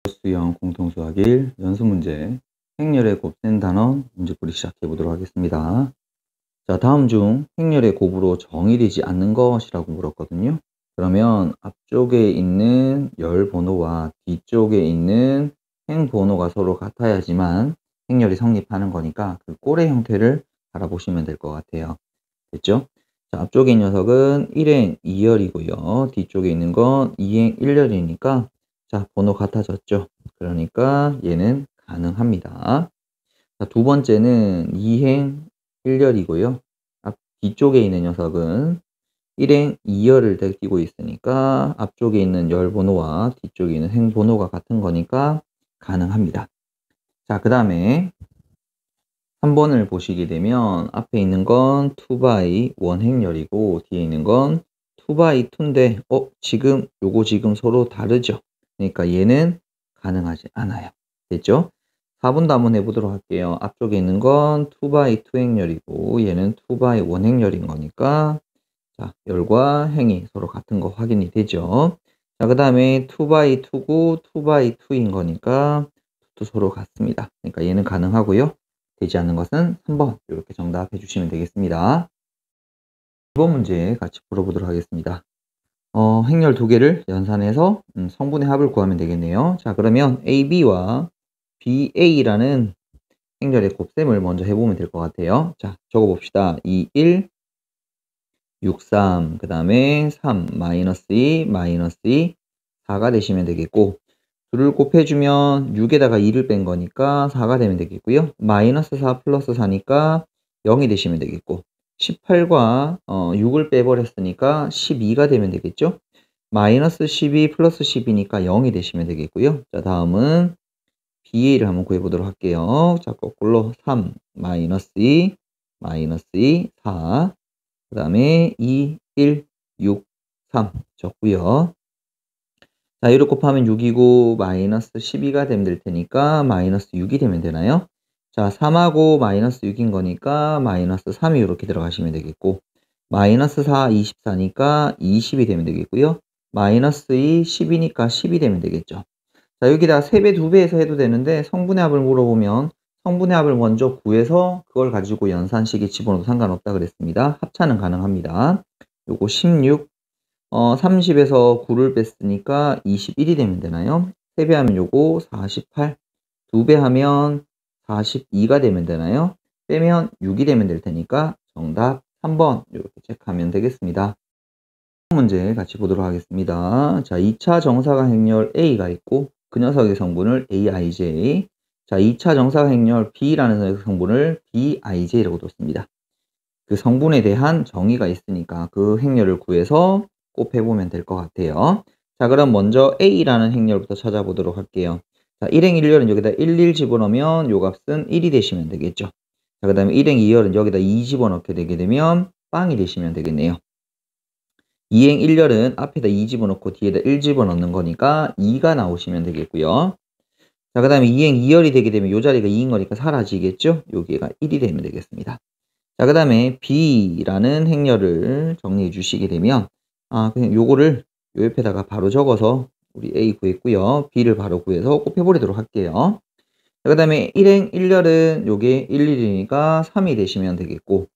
수영 공통수학 1 연습문제 행렬의 곱셈 단원 문제풀이 시작해 보도록 하겠습니다. 자, 다음 중 행렬의 곱으로 정의되지 않는 것이라고 물었거든요. 그러면 앞쪽에 있는 열 번호와 뒤쪽에 있는 행 번호가 서로 같아야지만 행렬이 성립하는 거니까 그 꼴의 형태를 알아보시면 될 것 같아요. 됐죠? 자, 앞쪽에 있는 녀석은 1행 2열이고요. 뒤쪽에 있는 건 2행 1열이니까 자, 번호 같아졌죠? 그러니까 얘는 가능합니다. 자, 두 번째는 2행 1열이고요. 뒤쪽에 있는 녀석은 1행 2열을 띄고 있으니까 앞쪽에 있는 열 번호와 뒤쪽에 있는 행 번호가 같은 거니까 가능합니다. 자, 그 다음에 3번을 보시게 되면 앞에 있는 건 2x 원행열이고 뒤에 있는 건 2x2인데 지금 요거 지금 서로 다르죠? 그러니까 얘는 가능하지 않아요. 됐죠? 4번도 한번 해보도록 할게요. 앞쪽에 있는 건 2x2 행열이고 얘는 2x 원행열인 거니까 자, 열과 행이 서로 같은 거 확인이 되죠? 자, 그 다음에 2x2고 2x2인 거니까 또 서로 같습니다. 그러니까 얘는 가능하고요. 되지 않는 것은 3번 이렇게 정답해 주시면 되겠습니다. 2번 문제 같이 풀어보도록 하겠습니다. 행렬 두 개를 연산해서 성분의 합을 구하면 되겠네요. 자, 그러면 AB와 BA라는 행렬의 곱셈을 먼저 해보면 될 것 같아요. 자, 적어봅시다. 2, 1, 6, 3, 그 다음에 3, 마이너스 2, 마이너스 2, 4가 되시면 되겠고 둘을 곱해주면 6에다가 2를 뺀 거니까 4가 되면 되겠고요. 마이너스 4 플러스 4니까 0이 되시면 되겠고 18과 6을 빼버렸으니까 12가 되면 되겠죠. 마이너스 12 플러스 10이니까 0이 되시면 되겠고요. 자, 다음은 BA를 한번 구해보도록 할게요. 자, 거꾸로 3, 마이너스 2, 마이너스 2, 4, 그 다음에 2, 1, 6, 3 적고요. 자, 1을 곱하면 6이고 마이너스 12가 되면 될 테니까 마이너스 6이 되면 되나요? 자, 3하고 마이너스 6인 거니까 마이너스 3이 이렇게 들어가시면 되겠고 마이너스 4, 24니까 20이 되면 되겠고요. 마이너스 2, 10이니까 10이 되면 되겠죠. 자, 여기다 3배, 2배에서 해도 되는데 성분의 합을 물어보면 성분의 합을 먼저 구해서 그걸 가지고 연산식에 집어넣어도 상관없다 그랬습니다. 합차는 가능합니다. 요거 16, 30에서 9를 뺐으니까 21이 되면 되나요? 3배 하면 요거 48, 2배 하면 42가 되면 되나요? 빼면 6이 되면 될 테니까 정답 3번 이렇게 체크하면 되겠습니다. 문제 같이 보도록 하겠습니다. 자, 2차 정사각 행렬 A가 있고 그 녀석의 성분을 AIJ, 자, 2차 정사각 행렬 B라는 성분을 BIJ라고 뒀습니다. 그 성분에 대한 정의가 있으니까 그 행렬을 구해서 곱해보면 될 것 같아요. 자, 그럼 먼저 A라는 행렬부터 찾아보도록 할게요. 자, 1행 1열은 여기다 1 집어넣으면 요 값은 1이 되시면 되겠죠. 자, 그 다음에 1행 2열은 여기다 2 집어넣게 되게 되면 빵이 되시면 되겠네요. 2행 1열은 앞에다 2 집어넣고 뒤에다 1 집어넣는 거니까 2가 나오시면 되겠고요. 자, 그 다음에 2행 2열이 되게 되면 요 자리가 2인 거니까 사라지겠죠? 여기가 1이 되면 되겠습니다. 자, 그 다음에 B라는 행렬을 정리해 주시게 되면 그냥 요거를 요 옆에다가 바로 적어서 우리 A 구했고요. B를 바로 구해서 곱해버리도록 할게요. 자, 그 다음에 1행 1열은 요게 1, 1이니까 3이 되시면 되겠고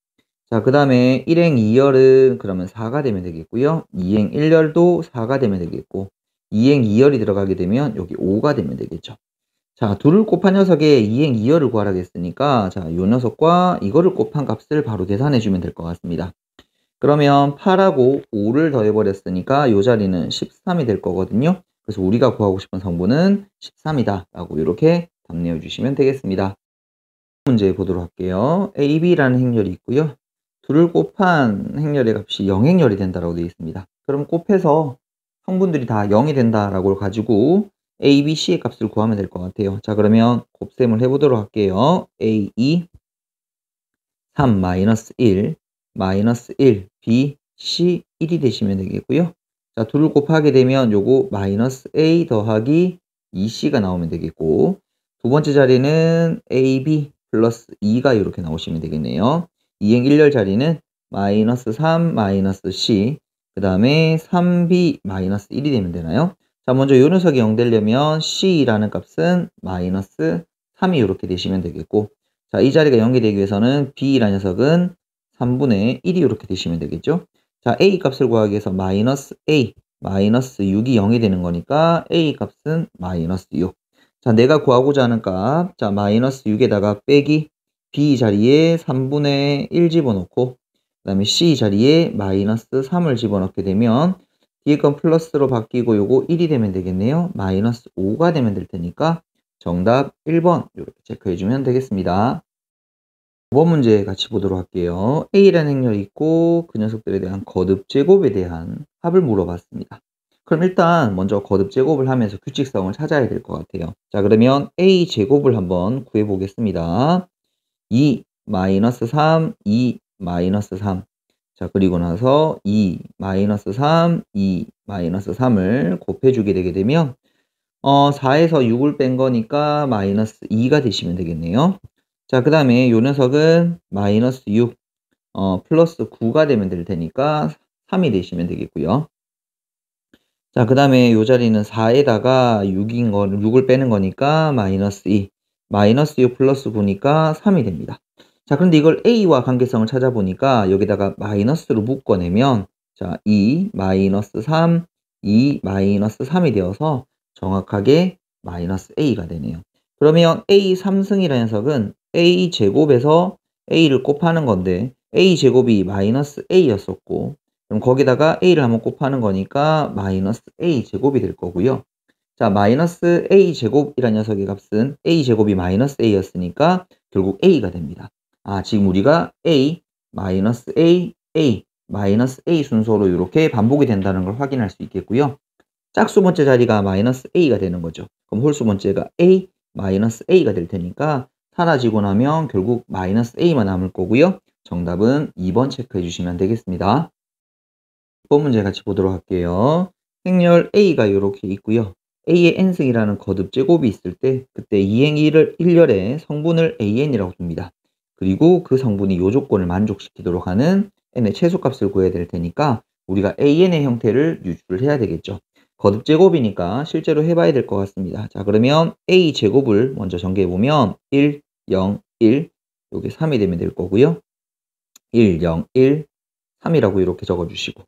자, 그 다음에 1행 2열은 그러면 4가 되면 되겠고요. 2행 1열도 4가 되면 되겠고 2행 2열이 들어가게 되면 여기 5가 되면 되겠죠. 자, 둘을 곱한 녀석의 2행 2열을 구하라겠으니까 자, 요 녀석과 이거를 곱한 값을 바로 계산해 주면 될 것 같습니다. 그러면 8하고 5를 더해버렸으니까 요 자리는 13이 될 거거든요. 그래서 우리가 구하고 싶은 성분은 13이다 라고 이렇게 답 내어주시면 되겠습니다. 문제 보도록 할게요. AB라는 행렬이 있고요. 둘을 곱한 행렬의 값이 0행렬이 된다라고 되어 있습니다. 그럼 곱해서 성분들이 다 0이 된다라고 가지고 A, B, C의 값을 구하면 될 것 같아요. 자, 그러면 곱셈을 해보도록 할게요. A, 2, 3, 마이너스 1, 마이너스 1, B, C, 1이 되시면 되겠고요. 자, 둘을 곱하게 되면 요거 마이너스 A 더하기 2C가 나오면 되겠고 두 번째 자리는 AB 플러스 2가 이렇게 나오시면 되겠네요. 2행 1열 자리는 마이너스 3, 마이너스 C, 그 다음에 3B 마이너스 1이 되면 되나요? 자, 먼저 요 녀석이 0 되려면 C라는 값은 마이너스 3이 이렇게 되시면 되겠고, 자, 이 자리가 0이 되기 위해서는 B라는 녀석은 3분의 1이 이렇게 되시면 되겠죠. 자, A 값을 구하기 위해서 마이너스 A, 마이너스 6이 0이 되는 거니까 A 값은 마이너스 6. 자, 내가 구하고자 하는 값, 자, 마이너스 6에다가 빼기 B 자리에 3분의 1 집어넣고, 그 다음에 C 자리에 마이너스 3을 집어넣게 되면 뒤에 건 플러스로 바뀌고 요거 1이 되면 되겠네요. 마이너스 5가 되면 될 테니까 정답 1번 이렇게 체크해 주면 되겠습니다. 5번 문제 같이 보도록 할게요. A라는 행렬이 있고 그 녀석들에 대한 거듭 제곱에 대한 합을 물어봤습니다. 그럼 일단 먼저 거듭 제곱을 하면서 규칙성을 찾아야 될 것 같아요. 자, 그러면 A 제곱을 한번 구해 보겠습니다. 2 마이너스 3, 2 마이너스 3. 자, 그리고 나서 2 마이너스 3, 2 마이너스 3을 곱해주게 되게 되면 4에서 6을 뺀 거니까 마이너스 2가 되시면 되겠네요. 자, 그 다음에 요 녀석은 마이너스 6, 플러스 9가 되면 될 테니까 3이 되시면 되겠고요. 자, 그 다음에 요 자리는 4에다가 6을 빼는 거니까 마이너스 2, 마이너스 6 플러스 9니까 3이 됩니다. 자, 그런데 이걸 A와 관계성을 찾아보니까 여기다가 마이너스로 묶어내면 자, 2 마이너스 3, 2 마이너스 3이 되어서 정확하게 마이너스 A가 되네요. 그러면 A 3승이라는 녀석은 A 제곱에서 A를 곱하는 건데 A 제곱이 마이너스 A였었고, 그럼 거기다가 A를 한번 곱하는 거니까 마이너스 A 제곱이 될 거고요. 자, 마이너스 A 제곱이라는 녀석의 값은 A 제곱이 마이너스 A였으니까 결국 A가 됩니다. 아, 지금 우리가 A, 마이너스 A, A, 마이너스 A 순서로 이렇게 반복이 된다는 걸 확인할 수 있겠고요. 짝수 번째 자리가 마이너스 A가 되는 거죠. 그럼 홀수 번째가 A, 마이너스 A가 될 테니까 사라지고 나면 결국 마이너스 A만 남을 거고요. 정답은 2번 체크해 주시면 되겠습니다. 6번 문제 같이 보도록 할게요. 행렬 A가 이렇게 있고요. A의 n승이라는 거듭 제곱이 있을 때 그때 2행 1열의 성분을 AN이라고 둡니다. 그리고 그 성분이 요 조건을 만족시키도록 하는 n의 최소값을 구해야 될 테니까 우리가 AN의 형태를 유출을 해야 되겠죠. 거듭 제곱이니까 실제로 해봐야 될 것 같습니다. 자, 그러면 A 제곱을 먼저 전개해보면 1, 0, 1, 요게 3이 되면 될 거고요. 1, 0, 1, 3이라고 이렇게 적어주시고,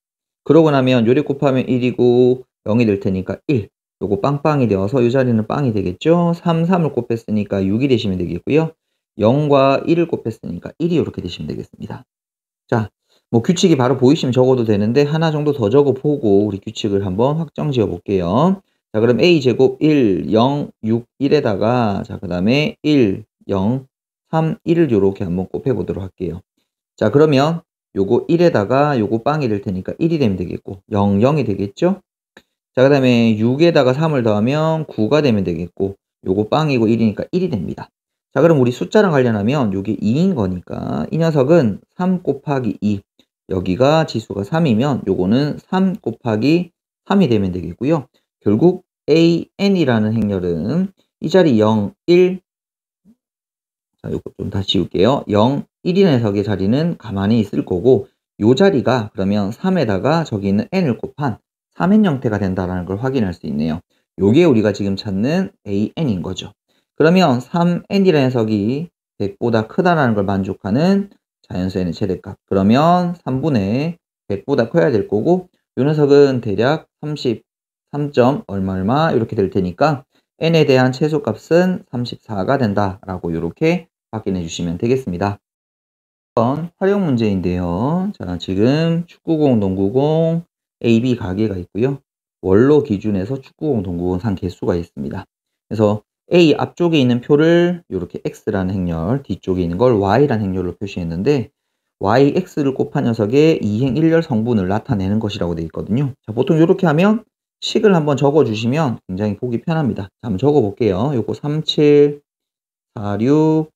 그러고 나면 요리 곱하면 1이고 0이 될 테니까 1. 요거 빵빵이 되어서 이 자리는 빵이 되겠죠. 3, 3을 곱했으니까 6이 되시면 되겠고요. 0과 1을 곱했으니까 1이 이렇게 되시면 되겠습니다. 자, 뭐 규칙이 바로 보이시면 적어도 되는데 하나 정도 더 적어보고 우리 규칙을 한번 확정 지어 볼게요. 자, 그럼 A제곱 1, 0, 6, 1에다가 자, 그 다음에 1, 0, 3, 1을 요렇게 한번 곱해보도록 할게요. 자, 그러면 요거 1에다가 요거 빵이 될 테니까 1이 되면 되겠고 0, 0이 되겠죠? 자, 그 다음에 6에다가 3을 더하면 9가 되면 되겠고 요거 빵이고 1이니까 1이 됩니다. 자, 그럼 우리 숫자랑 관련하면 요게 2인 거니까 이 녀석은 3 곱하기 2, 여기가 지수가 3이면 요거는 3 곱하기 3이 되면 되겠고요. 결국 AN이라는 행렬은 이 자리 0, 1, 자, 요거 좀 다시 지울게요. 0, 1인 녀석의 자리는 가만히 있을 거고 요 자리가 그러면 3에다가 저기 있는 n을 곱한 3n 형태가 된다는 걸 확인할 수 있네요. 요게 우리가 지금 찾는 AN인 거죠. 그러면 3n이라는 녀석이 100보다 크다라는 걸 만족하는 자연수 n의 최대값. 그러면 3분의 100보다 커야 될 거고 요 녀석은 대략 33점 얼마 이렇게 될 테니까 n에 대한 최소값은 34가 된다라고 이렇게 확인해 주시면 되겠습니다. 활용 문제인데요. 자, 지금 축구공, 농구공, A, B 가게가 있고요. 원로 기준에서 축구공, 농구공 산 개수가 있습니다. 그래서 A 앞쪽에 있는 표를 이렇게 X라는 행렬, 뒤쪽에 있는 걸 Y라는 행렬로 표시했는데 Y, X를 곱한 녀석의 2행 1열 성분을 나타내는 것이라고 되어 있거든요. 자, 보통 이렇게 하면 식을 한번 적어주시면 굉장히 보기 편합니다. 자, 한번 적어볼게요. 요거 37, 46,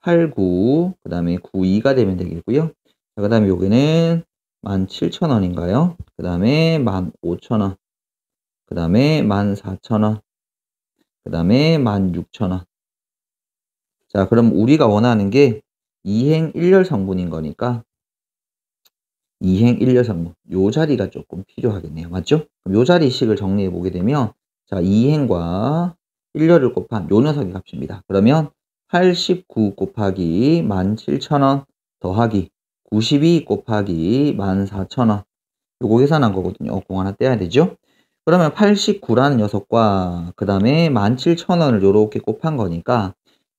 89, 그 다음에 92가 되면 되겠고요. 그 다음에 여기는 17,000원인가요? 그 다음에 15,000원, 그 다음에 14,000원, 그 다음에 16,000원. 자, 그럼 우리가 원하는 게 2행 1열 성분인 거니까 2행 1여성분 요 자리가 조금 필요하겠네요. 맞죠? 그럼 요 자리식을 정리해 보게 되면 자 2행과 1려를 곱한 요 녀석의 값입니다. 그러면 89 곱하기 17,000원 더하기 92 곱하기 14,000원 요거 계산한 거거든요. 공 하나 떼야 되죠? 그러면 89라는 녀석과 그 다음에 17,000원을 요렇게 곱한 거니까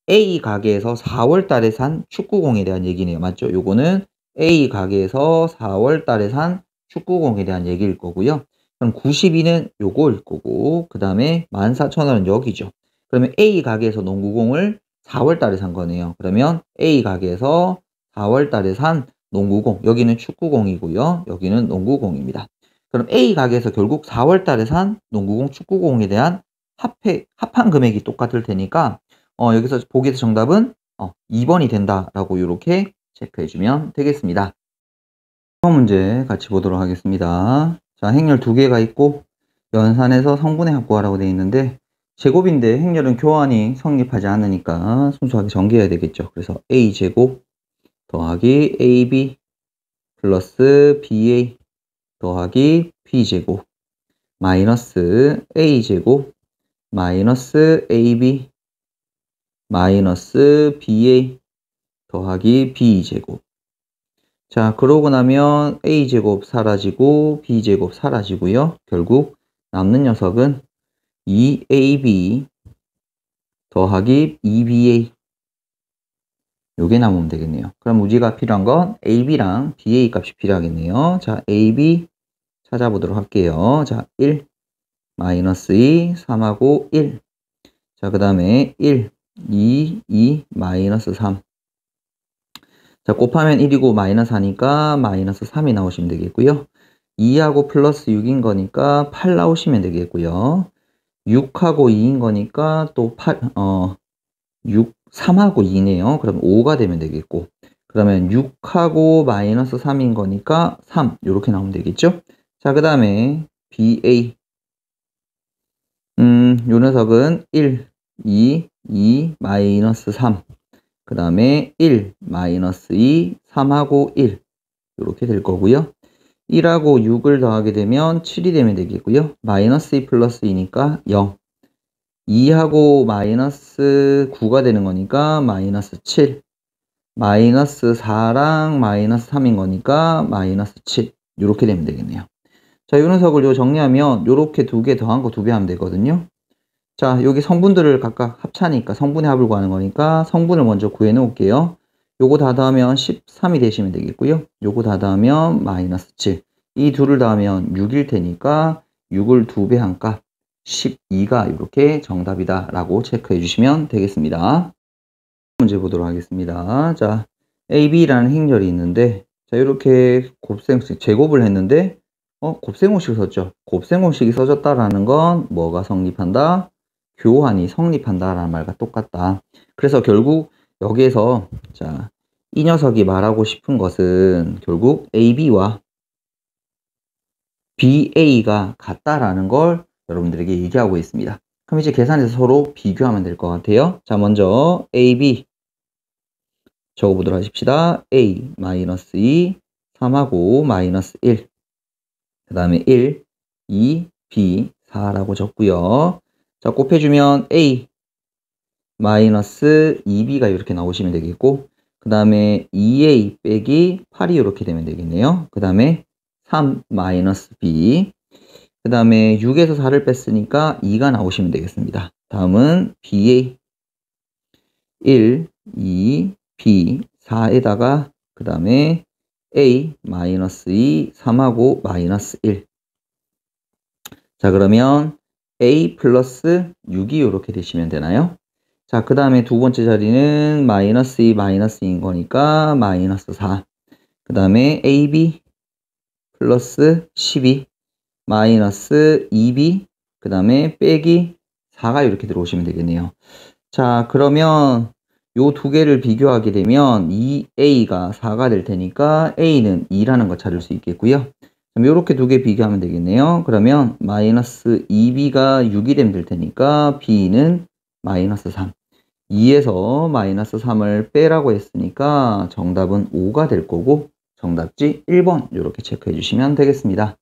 A 가게에서 4월 달에 산 축구공에 대한 얘기네요. 맞죠? 요거는 A 가게에서 4월 달에 산 축구공에 대한 얘기일 거고요. 그럼 92는 요거일 거고 그 다음에 14,000원은 여기죠. 그러면 A 가게에서 농구공을 4월 달에 산 거네요. 그러면 A 가게에서 4월 달에 산 농구공, 여기는 축구공이고요. 여기는 농구공입니다. 그럼 A 가게에서 결국 4월 달에 산 농구공, 축구공에 대한 합한 금액이 똑같을 테니까 여기서 보기에서 정답은 2번이 된다라고 이렇게 체크해주면 되겠습니다. 다음 문제 같이 보도록 하겠습니다. 자, 행렬 두 개가 있고 연산에서 성분의 합 구하라고 되어 있는데 제곱인데 행렬은 교환이 성립하지 않으니까 순수하게 전개해야 되겠죠. 그래서 A제곱 더하기 AB 플러스 BA 더하기 B제곱 마이너스 A제곱 마이너스 AB 마이너스 BA 더하기 B제곱. 자, 그러고 나면 A제곱 사라지고 B제곱 사라지고요. 결국 남는 녀석은 2AB 더하기 2BA 요게 남으면 되겠네요. 그럼 우리가 필요한 건 AB랑 BA 값이 필요하겠네요. 자, AB 찾아보도록 할게요. 자, 1 마이너스 2 3하고 1. 자, 그 다음에 1 2 마이너스 3. 자, 곱하면 1이고 마이너스 하니까 마이너스 3이 나오시면 되겠고요. 2하고 플러스 6인 거니까 8 나오시면 되겠고요. 6하고 2인 거니까 또 3하고 2네요. 그럼 5가 되면 되겠고. 그러면 6하고 마이너스 3인 거니까 3. 이렇게 나오면 되겠죠? 자, 그 다음에 BA. 요 녀석은 1, 2, 마이너스 3. 그 다음에 1, 마이너스 2, 3하고 1. 이렇게 될 거고요. 1하고 6을 더하게 되면 7이 되면 되겠고요. 마이너스 2 플러스 2니까 0. 2하고 마이너스 9가 되는 거니까 마이너스 7. 마이너스 4랑 마이너스 3인 거니까 마이너스 7. 이렇게 되면 되겠네요. 자, 이 녀석을 정리하면 이렇게 두 개 더한 거 두 배 하면 되거든요. 자, 여기 성분들을 각각 합차니까 성분의 합을 구하는 거니까 성분을 먼저 구해 놓을게요. 요거 다 더하면 13이 되시면 되겠고요. 요거 다 더하면 마이너스 7. 이 둘을 더하면 6일 테니까 6을 두 배 한 값 12가 이렇게 정답이다 라고 체크해 주시면 되겠습니다. 문제 보도록 하겠습니다. 자, AB라는 행렬이 있는데 자, 이렇게 곱셈식 제곱을 했는데 곱셈공식을 썼죠. 곱셈공식이 써졌다라는 건 뭐가 성립한다? 교환이 성립한다라는 말과 똑같다. 그래서 결국 여기에서 자, 이 녀석이 말하고 싶은 것은 결국 AB와 BA가 같다라는 걸 여러분들에게 얘기하고 있습니다. 그럼 이제 계산해서 서로 비교하면 될 것 같아요. 자, 먼저 AB 적어보도록 하십시다. A 마이너스 2, 3하고 마이너스 1. 그 다음에 1, 2, B, 4라고 적고요. 자, 곱해주면 A 마이너스 2B가 이렇게 나오시면 되겠고 그 다음에 2A 빼기 8이 이렇게 되면 되겠네요. 그 다음에 3 마이너스 B 그 다음에 6에서 4를 뺐으니까 2가 나오시면 되겠습니다. 다음은 BA 1, 2, B 4에다가 그 다음에 A 마이너스 2, 3하고 마이너스 1. 자, 그러면 A 플러스 6이 이렇게 되시면 되나요? 자, 그 다음에 두 번째 자리는 마이너스 2, 마이너스 2인 거니까 마이너스 4. 그 다음에 AB 플러스 12, 마이너스 2B, 그 다음에 빼기 4가 이렇게 들어오시면 되겠네요. 자, 그러면 요 두 개를 비교하게 되면 2A가 4가 될 테니까 A는 2라는 거 찾을 수 있겠고요. 그럼 요렇게 두 개 비교하면 되겠네요. 그러면 마이너스 2B가 6이 되면 될 테니까 B는 마이너스 3. 2에서 마이너스 3을 빼라고 했으니까 정답은 5가 될 거고 정답지 1번 이렇게 체크해 주시면 되겠습니다.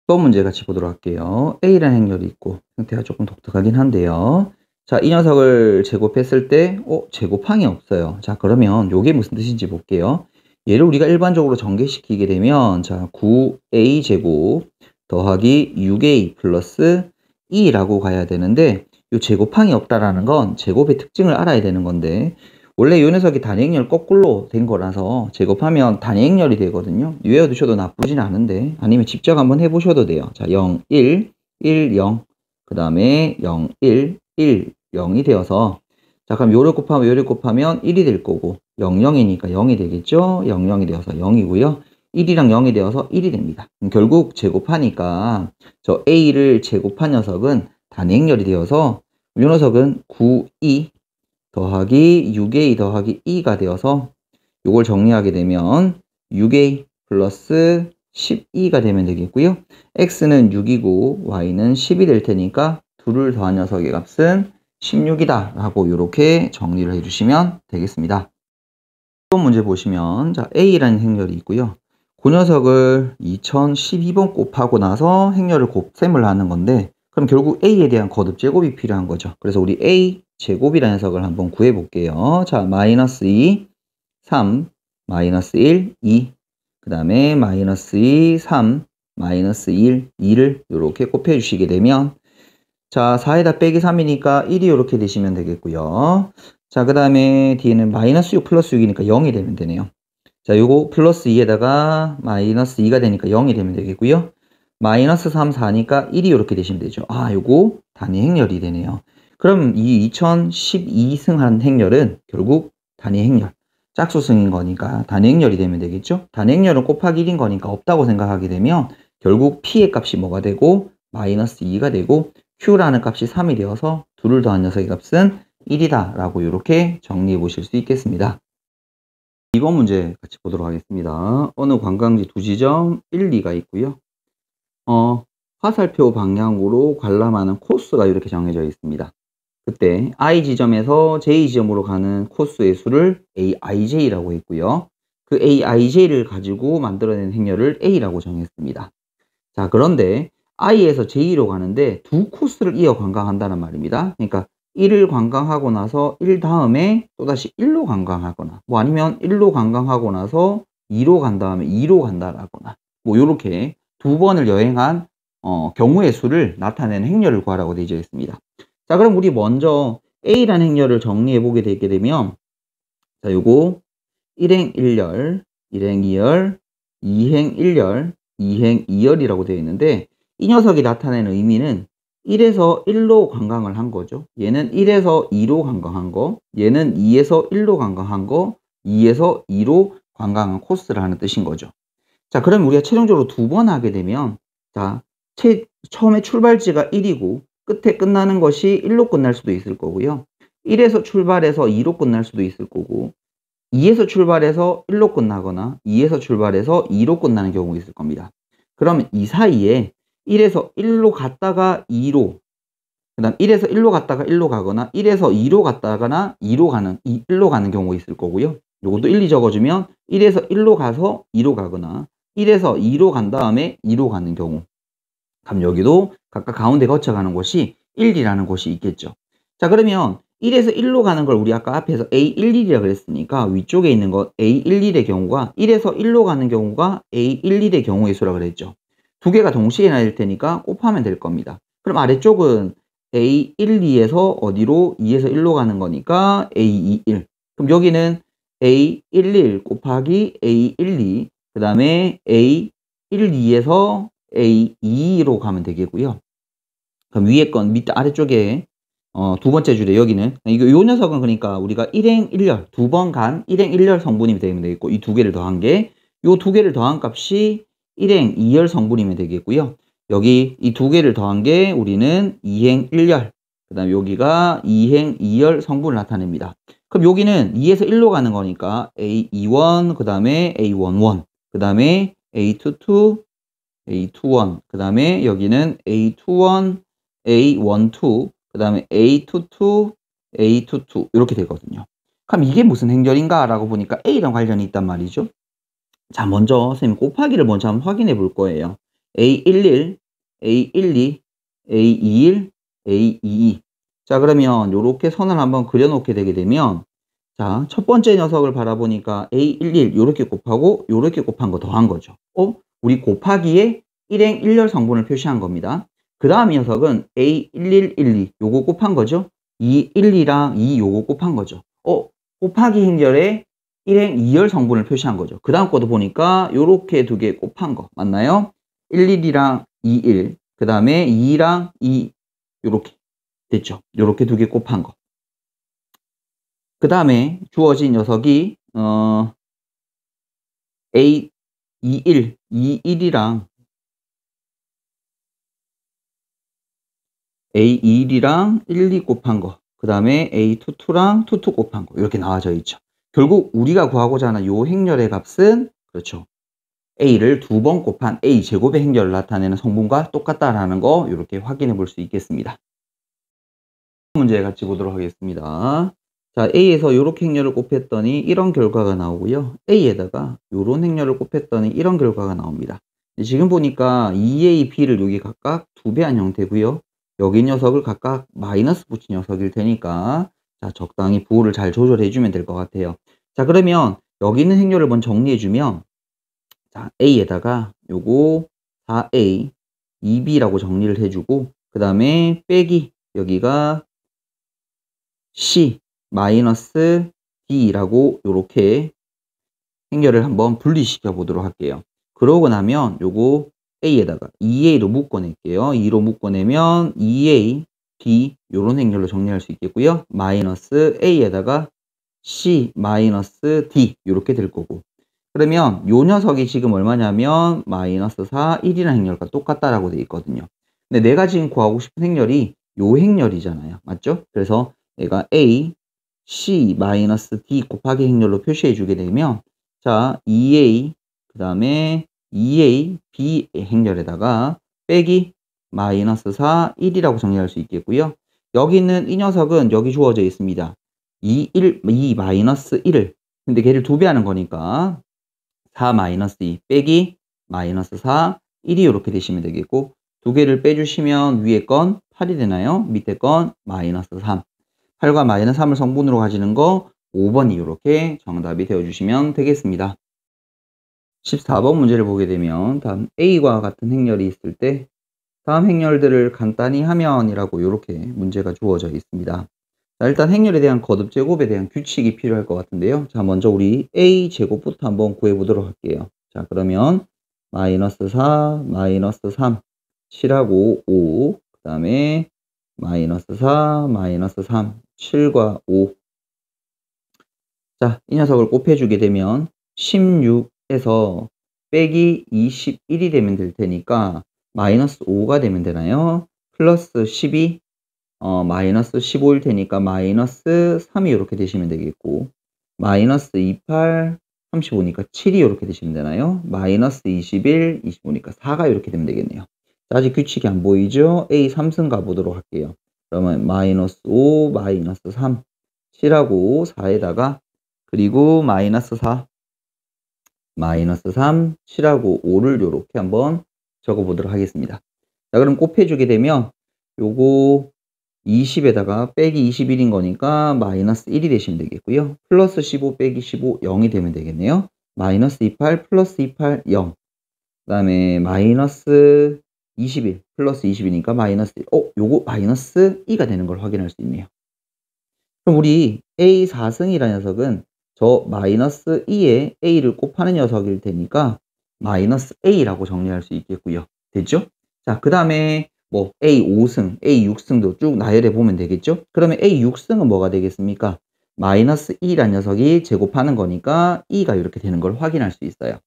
또 문제 같이 보도록 할게요. A라는 행렬이 있고 형태가 조금 독특하긴 한데요. 자, 이 녀석을 제곱했을 때 제곱항이 없어요. 자, 그러면 이게 무슨 뜻인지 볼게요. 얘를 우리가 일반적으로 전개시키게 되면 자, 9A 제곱 더하기 6A 플러스 2라고 가야 되는데 이 제곱항이 없다라는 건 제곱의 특징을 알아야 되는 건데 원래 이 녀석이 단위행렬 거꾸로 된 거라서 제곱하면 단위행렬이 되거든요. 외워두셔도 나쁘진 않은데 아니면 직접 한번 해보셔도 돼요. 자, 0, 1, 1, 0, 그 다음에 0, 1, 1, 0이 되어서 자, 그럼 요를 곱하면 1이 될 거고 0, 0이니까 0이 되겠죠? 0, 0이 되어서 0이고요. 1이랑 0이 되어서 1이 됩니다. 결국 제곱하니까 저 A를 제곱한 녀석은 단위행렬이 되어서 이 녀석은 9, 2 더하기 6A 더하기 2가 되어서 이걸 정리하게 되면 6A 플러스 12가 되면 되겠고요. X는 6이고 Y는 10이 될 테니까 둘을 더한 녀석의 값은 16이다 라고 이렇게 정리를 해주시면 되겠습니다. 또 문제 보시면 자, A라는 행렬이 있고요. 그 녀석을 2012번 곱하고 나서 행렬을 곱셈을 하는 건데 그럼 결국 A에 대한 거듭 제곱이 필요한 거죠. 그래서 우리 A 제곱이라는 녀석을 한번 구해 볼게요. 자, 마이너스 2, 3, 마이너스 1, 2. 그 다음에 마이너스 2, 3, 마이너스 1, 2를 이렇게 곱해 주시게 되면 자, 4에다 빼기 3이니까 1이 이렇게 되시면 되겠고요. 자, 그 다음에 뒤에는 마이너스 6 플러스 6이니까 0이 되면 되네요. 자, 요거 플러스 2에다가 마이너스 2가 되니까 0이 되면 되겠고요. 마이너스 3, 4니까 1이 이렇게 되시면 되죠. 아, 요거 단위 행렬이 되네요. 그럼 이 2012승한 행렬은 결국 단위 행렬, 짝수승인 거니까 단위 행렬이 되면 되겠죠. 단위 행렬은 곱하기 1인 거니까 없다고 생각하게 되면 결국 P의 값이 뭐가 되고 마이너스 2가 되고 Q라는 값이 3이 되어서 둘을 더한 녀석의 값은 1이다 라고 이렇게 정리해 보실 수 있겠습니다. 이번 문제 같이 보도록 하겠습니다. 어느 관광지 두 지점 1, 2가 있고요. 화살표 방향으로 관람하는 코스가 이렇게 정해져 있습니다. 그때 I 지점에서 J 지점으로 가는 코스의 수를 AIJ라고 했고요. 그 AIJ를 가지고 만들어낸 행렬을 A라고 정했습니다. 자, 그런데 I에서 J로 가는데 두 코스를 이어 관광한다는 말입니다. 그러니까 1을 관광하고 나서 1 다음에 또다시 1로 관광하거나 뭐 아니면 1로 관광하고 나서 2로 간 다음에 2로 간다라거나 뭐 요렇게 두 번을 여행한 경우의 수를 나타내는 행렬을 구하라고 되어 있습니다. 자, 그럼 우리 먼저 A라는 행렬을 정리해 보게 되게 되면 자, 요거 1행 1열, 1행 2열, 2행 1열, 2행 2열이라고 되어 있는데 이 녀석이 나타내는 의미는 1에서 1로 관광을 한 거죠. 얘는 1에서 2로 관광한 거, 얘는 2에서 1로 관광한 거, 2에서 2로 관광한 코스를 하는 뜻인 거죠. 자, 그럼 우리가 최종적으로 두 번 하게 되면 자, 처음에 출발지가 1이고 끝에 끝나는 것이 1로 끝날 수도 있을 거고요. 1에서 출발해서 2로 끝날 수도 있을 거고 2에서 출발해서 1로 끝나거나 2에서 출발해서 2로 끝나는 경우가 있을 겁니다. 그러면 이 사이에 1에서 1로 갔다가 2로 그 다음 1에서 1로 갔다가 1로 가거나 1에서 2로 갔다거나 1로 가는 경우가 있을 거고요. 요것도 1, 2 적어주면 1에서 1로 가서 2로 가거나 1에서 2로 간 다음에 2로 가는 경우. 그럼 여기도 각각 가운데 거쳐가는 곳이 1이라는 곳이 있겠죠. 자, 그러면 1에서 1로 가는 걸 우리 아까 앞에서 A11이라고 그랬으니까 위쪽에 있는 것 A11의 경우가 1에서 1로 가는 경우가 A11의 경우의 수라고 그랬죠. 두 개가 동시에 나일 테니까 곱하면 될 겁니다. 그럼 아래쪽은 A12에서 어디로 2에서 1로 가는 거니까 A21. 그럼 여기는 A11 곱하기 A12 그 다음에 A12에서 A22로 가면 되겠고요. 그럼 위에 건 밑에 아래쪽에 두 번째 줄에 여기는 요 녀석은 그러니까 우리가 1행 1열 두 번 간 1행 1열 성분이 되면 되겠고 이 두 개를 더한 게 요 두 개를 더한 값이 1행 2열 성분이면 되겠고요. 여기 이 두 개를 더한 게 우리는 2행 1열 그 다음에 여기가 2행 2열 성분을 나타냅니다. 그럼 여기는 2에서 1로 가는 거니까 A21 그 다음에 A11 그 다음에 A22 A21 그 다음에 여기는 A21 A12 그 다음에 A22 A22 이렇게 되거든요. 그럼 이게 무슨 행렬인가 라고 보니까 A랑 관련이 있단 말이죠. 자, 먼저 선생님 곱하기를 먼저 한번 확인해 볼 거예요. A11, A12, A21, A22. 자, 그러면 요렇게 선을 한번 그려 놓게 되게 되면, 자, 첫 번째 녀석을 바라보니까 A11 요렇게 곱하고 요렇게 곱한 거 더한 거죠. 우리 곱하기에 일행 일렬 성분을 표시한 겁니다. 그 다음 녀석은 A1112 요거 곱한 거죠. 212랑 2 요거 곱한 거죠. 곱하기 행렬에 일행 2열 성분을 표시한 거죠. 그 다음 거도 보니까 요렇게 두 개 곱한 거 맞나요? 11이랑 21, 그 다음에 2랑 2 요렇게 됐죠. 요렇게 두 개 곱한 거. 그 다음에 주어진 녀석이 A21, 21이랑 A21이랑 12 곱한 거, 그 다음에 A22랑 22 곱한 거 이렇게 나와져 있죠. 결국 우리가 구하고자 하는 요 행렬의 값은 그렇죠. A를 두 번 곱한 A 제곱의 행렬을 나타내는 성분과 똑같다라는 거 이렇게 확인해 볼 수 있겠습니다. 문제 같이 보도록 하겠습니다. 자, A에서 이렇게 행렬을 곱했더니 이런 결과가 나오고요. A에다가 이런 행렬을 곱했더니 이런 결과가 나옵니다. 지금 보니까 2A, B를 여기 각각 2배한 형태고요. 여기 녀석을 각각 마이너스 붙인 녀석일 테니까 자, 적당히 부호를 잘 조절해 주면 될 것 같아요. 자, 그러면 여기 있는 행렬을 먼저 정리해 주면 자, A에다가 요거 4A, 2B라고 정리를 해주고 그 다음에 빼기 여기가 C 마이너스 D라고 요렇게 행렬을 한번 분리시켜 보도록 할게요. 그러고 나면 요거 A에다가 2A로 묶어낼게요. 2로 묶어내면 2A, B 요런 행렬로 정리할 수 있겠고요. 마이너스 A에다가 C 마이너스 D 요렇게 될 거고 그러면 요 녀석이 지금 얼마냐면 마이너스 4, 1이라는 행렬과 똑같다라고 되어 있거든요. 근데 내가 지금 구하고 싶은 행렬이 요 행렬이잖아요. 맞죠? 그래서 내가 A, C, 마이너스 D 곱하기 행렬로 표시해 주게 되면 자, 2A, 그 다음에 2A, B 행렬에다가 빼기 마이너스 4, 1이라고 정리할 수 있겠고요. 여기 있는 이 녀석은 여기 주어져 있습니다. 2 마이너스 1을 근데 걔를 2배 하는 거니까 4 마이너스 2 빼기 마이너스 4, 1이 이렇게 되시면 되겠고 두 개를 빼주시면 위에 건 8이 되나요? 밑에 건 마이너스 3. 8과 마이너스 3을 성분으로 가지는 거 5번이 이렇게 정답이 되어주시면 되겠습니다. 14번 문제를 보게 되면 다음 A과 같은 행렬이 있을 때 다음 행렬들을 간단히 하면이라고 이렇게 문제가 주어져 있습니다. 자, 일단 행렬에 대한 거듭 제곱에 대한 규칙이 필요할 것 같은데요. 자, 먼저 우리 A 제곱부터 한번 구해 보도록 할게요. 자, 그러면 마이너스 4, 마이너스 3, 7하고 5, 그 다음에 마이너스 4, 마이너스 3, 7과 5. 자, 이 녀석을 곱해주게 되면 16에서 빼기 21이 되면 될 테니까 마이너스 5가 되면 되나요? 플러스 12, 마이너스 15일 테니까 마이너스 3이 이렇게 되시면 되겠고 마이너스 28, 35니까 7이 이렇게 되시면 되나요? 마이너스 21, 25니까 4가 이렇게 되면 되겠네요. 자, 아직 규칙이 안 보이죠? A 3승 가보도록 할게요. 그러면 마이너스 5, 마이너스 3, 7하고 4에다가 그리고 마이너스 4, 마이너스 3, 7하고 5를 이렇게 한번 적어보도록 하겠습니다. 자, 그럼 곱해주게 되면 요거 20에다가 빼기 21인 거니까 마이너스 1이 되시면 되겠고요. 플러스 15 빼기 15, 0이 되면 되겠네요. 마이너스 28 플러스 28, 0. 그 다음에 마이너스 21 플러스 20이니까 마이너스 1. 요거 마이너스 2가 되는 걸 확인할 수 있네요. 그럼 우리 A 4승이라는 녀석은 저 마이너스 2에 A를 곱하는 녀석일 테니까 마이너스 A라고 정리할 수 있겠고요. 됐죠? 자, 그 다음에 뭐 A 5승, A 6승도 쭉 나열해 보면 되겠죠? 그러면 A 6승은 뭐가 되겠습니까? 마이너스 2라는 녀석이 제곱하는 거니까 2가 이렇게 되는 걸 확인할 수 있어요.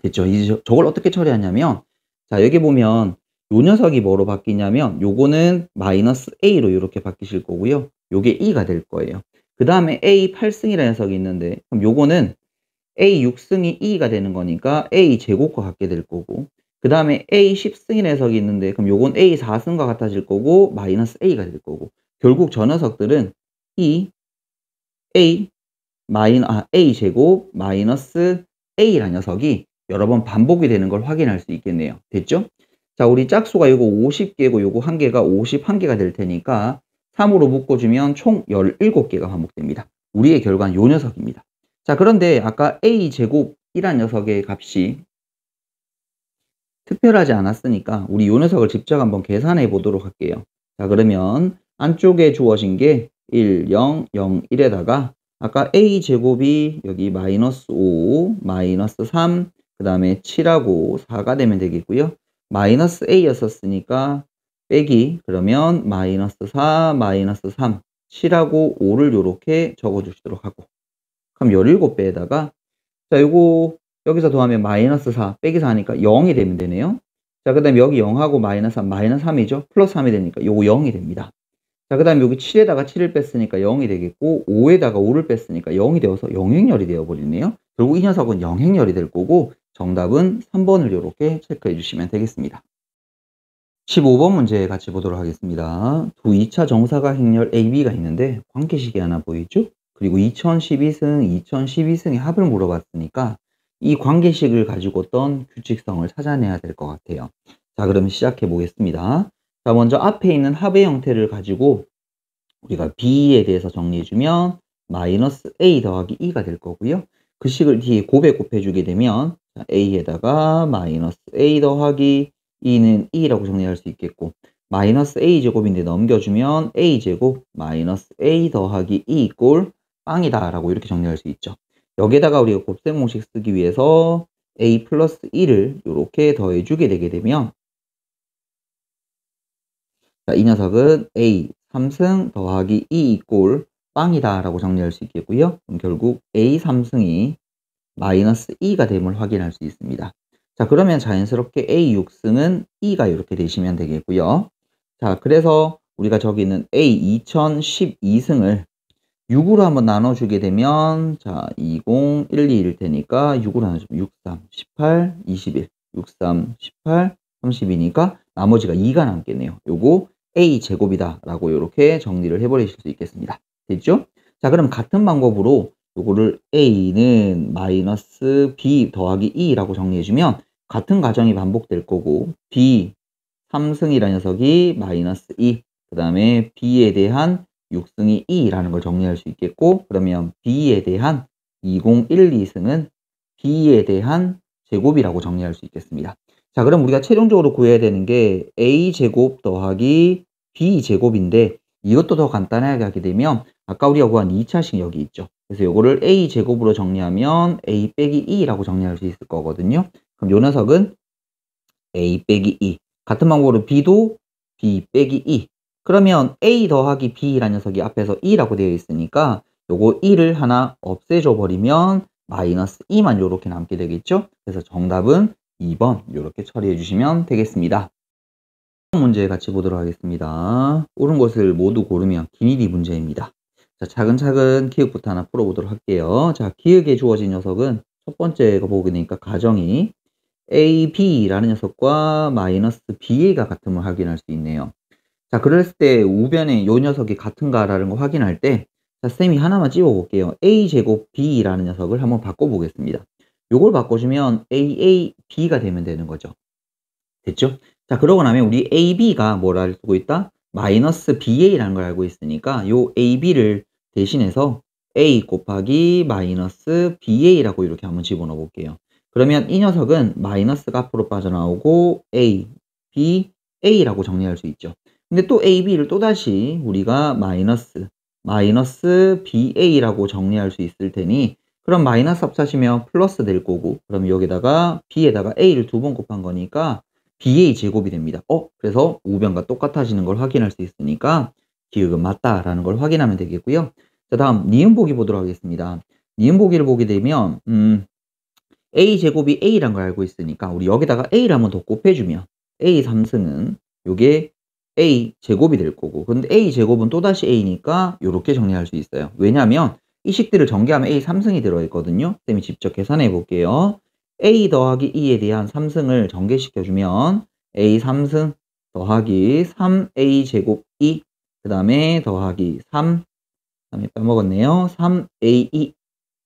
됐죠? 이제 저걸 어떻게 처리하냐면 자, 여기 보면 요 녀석이 뭐로 바뀌냐면 요거는 마이너스 A로 이렇게 바뀌실 거고요. 요게 2가 될 거예요. 그 다음에 A 8승이라는 녀석이 있는데 그럼 요거는 A 6승이 2가 되는 거니까 A 제곱과 같게 될 거고 그 다음에 A 10승이라는 녀석이 있는데 그럼 요건 A 4승과 같아질 거고 마이너스 A가 될 거고 결국 저 녀석들은 A A 제곱 마이너스 a라는 녀석이 여러 번 반복이 되는 걸 확인할 수 있겠네요. 됐죠? 자, 우리 짝수가 요거 50개고 요거 1개가 51개가 될 테니까 3으로 묶어주면 총 17개가 반복됩니다. 우리의 결과는 요 녀석입니다. 자, 그런데 아까 a제곱이란 녀석의 값이 특별하지 않았으니까 우리 요 녀석을 직접 한번 계산해 보도록 할게요. 자, 그러면 안쪽에 주어진 게 1, 0, 0, 1에다가 아까 a제곱이 여기 마이너스 5, 마이너스 3, 그 다음에 7하고 4가 되면 되겠고요. 마이너스 a였었으니까 빼기, 그러면 마이너스 4, 마이너스 3, 7하고 5를 요렇게 적어주시도록 하고, 그럼 17배에다가 자, 요거 여기서 더하면 마이너스 4 빼기 4 하니까 0이 되면 되네요. 자, 그 다음에 여기 0하고 마이너스 3, 마이너스 3이죠. 플러스 3이 되니까 요거 0이 됩니다. 자, 그 다음에 여기 7에다가 7을 뺐으니까 0이 되겠고, 5에다가 5를 뺐으니까 0이 되어서 영행열이 되어버리네요. 결국 이 녀석은 영행열이 될 거고, 정답은 3번을 이렇게 체크해 주시면 되겠습니다. 15번 문제 같이 보도록 하겠습니다. 두 2차 정사각 행렬 AB가 있는데 관계식이 하나 보이죠? 그리고 2012승, 2012승의 합을 물어봤으니까 이 관계식을 가지고 어떤 규칙성을 찾아내야 될 것 같아요. 자, 그럼 시작해 보겠습니다. 자, 먼저 앞에 있는 합의 형태를 가지고 우리가 B에 대해서 정리해주면 마이너스 A 더하기 E가 될 거고요. 그 식을 뒤에 곱에 곱해주게 되면 A에다가 마이너스 A 더하기 E는 E라고 정리할 수 있겠고, 마이너스 A제곱인데 넘겨주면 A제곱 마이너스 A 더하기 E 꼴 빵이다 라고 이렇게 정리할 수 있죠. 여기에다가 우리가 곱셈 공식 쓰기 위해서 A 플러스 1을 이렇게 더해주게 되게 되면 자, 이 녀석은 A 3승 더하기 2 꼴 빵이다 라고 정리할 수 있겠고요. 그럼 결국 A 3승이 마이너스 2가 됨을 확인할 수 있습니다. 자, 그러면 자연스럽게 A 6승은 2가 이렇게 되시면 되겠고요. 자, 그래서 우리가 저기 있는 A 2012승을 6으로 한번 나눠주게 되면 자, 20, 1, 2일 테니까 6으로 나눠주면 6, 3, 18, 21, 6, 3, 18, 32니까 나머지가 2가 남겠네요. 요거 A 제곱이다 라고 이렇게 정리를 해버리실 수 있겠습니다. 됐죠? 자, 그럼 같은 방법으로 요거를 A는 마이너스 B 더하기 2라고 정리해주면 같은 과정이 반복될 거고, B 3승이라는 녀석이 마이너스 2, 그 다음에 B에 대한 6승이 2라는 걸 정리할 수 있겠고, 그러면 B에 대한 2012승은 B에 대한 제곱이라고 정리할 수 있겠습니다. 자, 그럼 우리가 최종적으로 구해야 되는 게 A제곱 더하기 B제곱인데, 이것도 더 간단하게 하게 되면 아까 우리가 구한 2차식 여기 있죠. 그래서 이거를 A제곱으로 정리하면 A 빼기 2라고 정리할 수 있을 거거든요. 그럼 요 녀석은 A 빼기 2. 같은 방법으로 B도 B 빼기 2. 그러면 A 더하기 B라는 녀석이 앞에서 2라고 되어 있으니까 요거 2를 하나 없애줘 버리면 마이너스 2만 요렇게 남게 되겠죠. 그래서 정답은 2번 요렇게 처리해 주시면 되겠습니다. 문제 같이 보도록 하겠습니다. 옳은 것을 모두 고르면 기니디 문제입니다. 자, 차근차근 기억부터 하나 풀어보도록 할게요. 자, 기억에 주어진 녀석은 첫 번째 거 보게 되니까 가정이 A, B라는 녀석과 마이너스 BA가 같음을 확인할 수 있네요. 자, 그랬을 때 우변에 요 녀석이 같은가라는 거 확인할 때 자, 쌤이 하나만 찍어볼게요. A제곱 B라는 녀석을 한번 바꿔보겠습니다. 요걸 바꿔주면 AAB가 되면 되는 거죠. 됐죠? 자, 그러고 나면 우리 AB가 뭘 알고 있다? 마이너스 BA라는 걸 알고 있으니까 요 AB를 대신해서 A 곱하기 마이너스 BA라고 이렇게 한번 집어넣어 볼게요. 그러면 이 녀석은 마이너스가 앞으로 빠져나오고 A, B, A라고 정리할 수 있죠. 근데 또 AB를 또다시 우리가 마이너스 BA라고 정리할 수 있을 테니 그럼 마이너스 합쳐지면 플러스 될 거고, 그럼 여기다가 B에다가 A를 2번 곱한 거니까 BA 제곱이 됩니다. 그래서 우변과 똑같아지는 걸 확인할 수 있으니까 기억은 맞다라는 걸 확인하면 되겠고요. 자, 다음 니은 보기 보도록 하겠습니다. 니은 보기를 보게 되면 A 제곱이 A란 걸 알고 있으니까 우리 여기다가 A를 한번 더 곱해주면 A 3승은 요게 A 제곱이 될 거고, 근데 A 제곱은 또다시 A니까 요렇게 정리할 수 있어요. 왜냐하면 이 식들을 전개하면 A 3승이 들어있거든요. 쌤이 직접 계산해 볼게요. A 더하기 2에 대한 3승을 전개시켜주면 A 3승 더하기 3A 제곱 2, 그 다음에 더하기 3, 그 다음에 빼먹었네요. 3A2,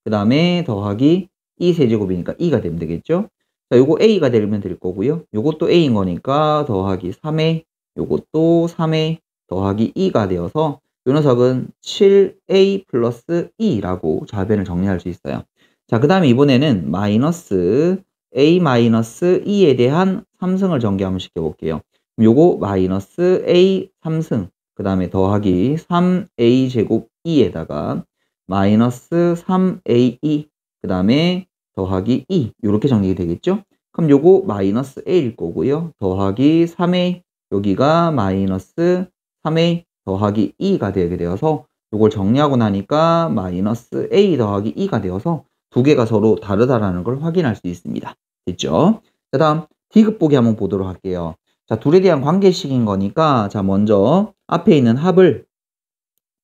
그 다음에 더하기 E 세제곱이니까 E가 되면 되겠죠? 자, 요거 A가 되면 될 거고요. 요것도 A인 거니까 더하기 3A, 요것도 3A 더하기 E가 되어서 요 녀석은 7A 플러스 E라고 좌변을 정리할 수 있어요. 자, 그 다음에 이번에는 마이너스 A 마이너스 E에 대한 3승을 전개 한번 시켜볼게요. 요거 마이너스 A 3승, 그 다음에 더하기 3A 제곱 E에다가 마이너스 3AE, 그 다음에 더하기 2, 요렇게 정리가 되겠죠? 그럼 요거 마이너스 A일 거고요. 더하기 3A, 여기가 마이너스 3A 더하기 2가 되게 되어서 요걸 정리하고 나니까 마이너스 A 더하기 2가 되어서 두 개가 서로 다르다라는 걸 확인할 수 있습니다. 됐죠? 그 다음 D급 보기 한번 보도록 할게요. 자, 둘에 대한 관계식인 거니까 자, 먼저 앞에 있는 합을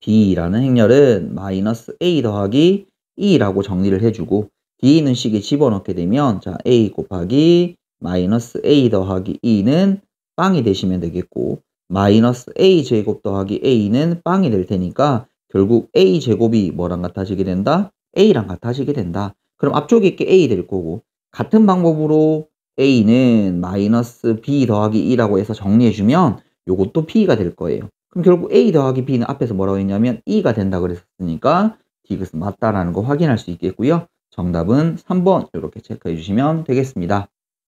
B라는 행렬은 마이너스 A 더하기 2라고 정리를 해주고 뒤에 있는 식에 집어넣게 되면 자, A 곱하기 마이너스 A 더하기 2는 빵이 되시면 되겠고 마이너스 A 제곱 더하기 A는 빵이 될 테니까 결국 A 제곱이 뭐랑 같아지게 된다? A랑 같아지게 된다. 그럼 앞쪽에 있게 A 될 거고 같은 방법으로 A는 마이너스 B 더하기 2라고 해서 정리해주면 요것도 B가 될 거예요. 그럼 결국 A 더하기 B는 앞에서 뭐라고 했냐면 E가 된다 그랬으니까 D것은 맞다라는 거 확인할 수 있겠고요. 정답은 3번 이렇게 체크해 주시면 되겠습니다.